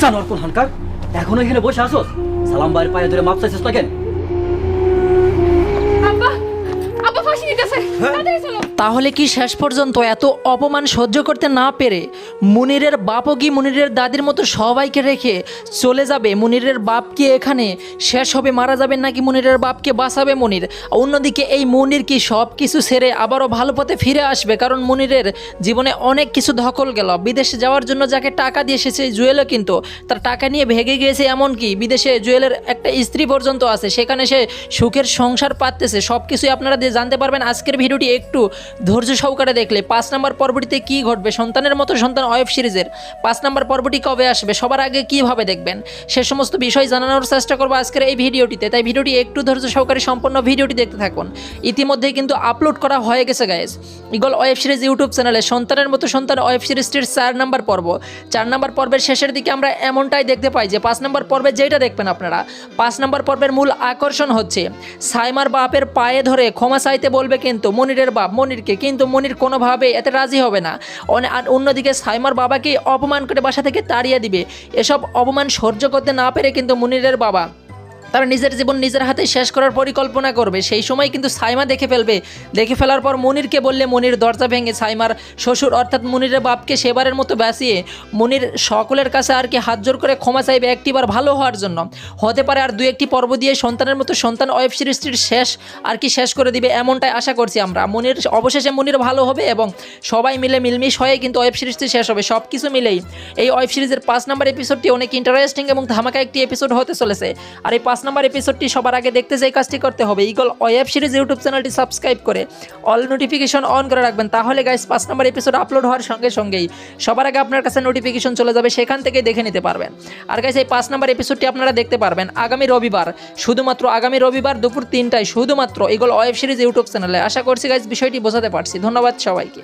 জানোয়ার কোন হানকার এখনো এখানে বসে আসো? সালাম ভাইয়ের পায়ে ধরে মাপ চাইছিস না কেন? আব্বা আব্বা ফাঁসি দিতেছে, তাড়াতাড়ি চলো। তাহলে কি শেষ পর্যন্ত এত অপমান সহ্য করতে না পেরে মুনিরের বাপও কি মুনিরের দাদির মতো সবাইকে রেখে চলে যাবে? মুনিরের বাপ কি এখানে শেষ হবে, মারা যাবেন নাকি মুনিরের বাপকে বাঁচাবে মুনির? অন্যদিকে এই মুনির কি সব কিছু ছেড়ে আবারও ভালো পথে ফিরে আসবে? কারণ মুনিরের জীবনে অনেক কিছু ধকল গেল। বিদেশে যাওয়ার জন্য যাকে টাকা দিয়ে এসেছে জুয়েলও কিন্তু তার টাকা নিয়ে ভেগে গিয়েছে। এমনকি বিদেশে জুয়েলের একটা স্ত্রী পর্যন্ত আছে, সেখানে সে সুখের সংসার পাততেছে। সব কিছুই আপনারা জানতে পারবেন আজকের ভিডিওটি একটু ধৈর্য সহকারে দেখলে। 5 নম্বর পর্বটিতে কি ঘটবে, সন্তানের মতো সন্তান ওয়েব সিরিজের 5 নম্বর পর্বটি কবে আসবে, সবার আগে কিভাবে দেখবেন, সে সমস্ত বিষয় জানানোর চেষ্টা করবো আজকের এই ভিডিওটিতে। তাই ভিডিওটি একটু ধৈর্য সহকারে সম্পূর্ণ ভিডিওটি দেখতে থাকুন। ইতিমধ্যেই কিন্তু আপলোড করা হয়ে গেছে guys eagle web series YouTube চ্যানেলে সন্তানের মতো সন্তান ওয়েব সিরিজটির 4 নম্বর পর্ব। 4 নম্বর পর্বের শেষের দিকে আমরা এমনটাই দেখতে পাই যে 5 নম্বর পর্বে যেটা দেখবেন আপনারা, 5 নম্বর পর্বের মূল আকর্ষণ হচ্ছে সাইমার বাপের পায়ে ধরে ক্ষমা চাইতে বলবে কিন্তু মনিরের বাপ মনিরকে, কিন্তু মনির কোনোভাবে এতে রাজি হবে না। আর অন্যদিকে সাইমার বাবাকে অপমান করে বাসা থেকে তাড়িয়ে দিবে। এসব অপমান সহ্য করতে না পেরে কিন্তু মনিরের বাবা তারা নিজের জীবন নিজের হাতে শেষ করার পরিকল্পনা করবে। সেই সময় কিন্তু সাইমা দেখে ফেলবে। দেখে ফেলার পর মনিরকে বললে মনির দরজা ভেঙে সাইমার শ্বশুর অর্থাৎ মনিরের বাপকে সেবারের মতো বাঁচিয়ে মনির সকলের কাছে আর কি হাত জোর করে ক্ষমা চাইবে একটিবার ভালো হওয়ার জন্য। হতে পারে আর 2-1টি পর্ব দিয়ে সন্তানের মতো সন্তান ওয়েব সিরিজটির শেষ আর কি শেষ করে দিবে, এমনটাই আশা করছি আমরা। মনির অবশেষে মনির ভালো হবে এবং সবাই মিলে মিলমিশ হয়ে কিন্তু ওয়েব সিরিজটি শেষ হবে। সব কিছু মিলেই এই ওয়েব সিরিজের 5 নম্বর এপিসোডটি অনেক ইন্টারেস্টিং এবং ধামাকা একটি এপিসোড হতে চলেছে। আর এই 5 নম্বর এপিসোডটি সবার আগে দেখতে যে কাজটি করতে হবে, ঈগল ওয়েব সিরিজ ইউটিউব চ্যানেলটি সাবস্ক্রাইব করে অল নোটিফিকেশন অন করে রাখবেন। তাহলে গাইস 5 নম্বর এপিসোড আপলোড হওয়ার সঙ্গে সঙ্গেই সবার আগে আপনার কাছে নোটিফিকেশন চলে যাবে, সেখান থেকে দেখে নিতে পারবেন। আর গাইস এই 5 নম্বর এপিসোডটি আপনারা দেখতে পারবেন আগামী রবিবার, শুধুমাত্র আগামী রবিবার দুপুর 3টায় শুধুমাত্র ঈগল ওয়েব সিরিজ ইউটিউব চ্যানেলে। আশা করছি গাইস বিষয়টি বোঝাতে পারছি। ধন্যবাদ সবাইকে।